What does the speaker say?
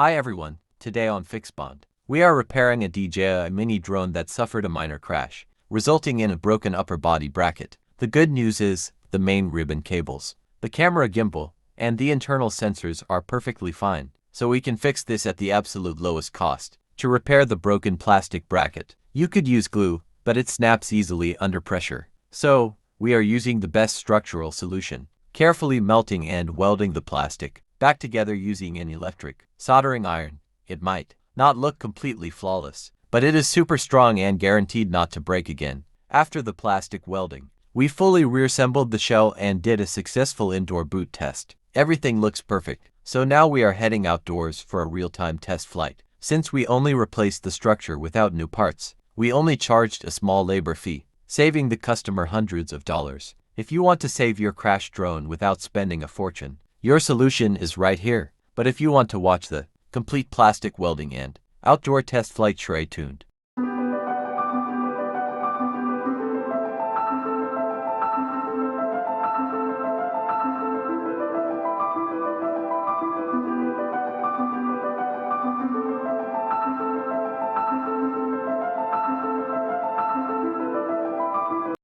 Hi everyone, today on FIXBOND, we are repairing a DJI Mini drone that suffered a minor crash, resulting in a broken upper body bracket. The good news is, the main ribbon cables, the camera gimbal, and the internal sensors are perfectly fine, so we can fix this at the absolute lowest cost. To repair the broken plastic bracket, you could use glue, but it snaps easily under pressure. So, we are using the best structural solution, carefully melting and welding the plastic back together using an electric soldering iron. It might not look completely flawless, but it is super strong and guaranteed not to break again. After the plastic welding, we fully reassembled the shell and did a successful indoor boot test. Everything looks perfect, so now we are heading outdoors for a real-time test flight. Since we only replaced the structure without new parts, we only charged a small labor fee, saving the customer hundreds of dollars. If you want to save your crashed drone without spending a fortune, your solution is right here. But if you want to watch the complete plastic welding and outdoor test flight, stay tuned.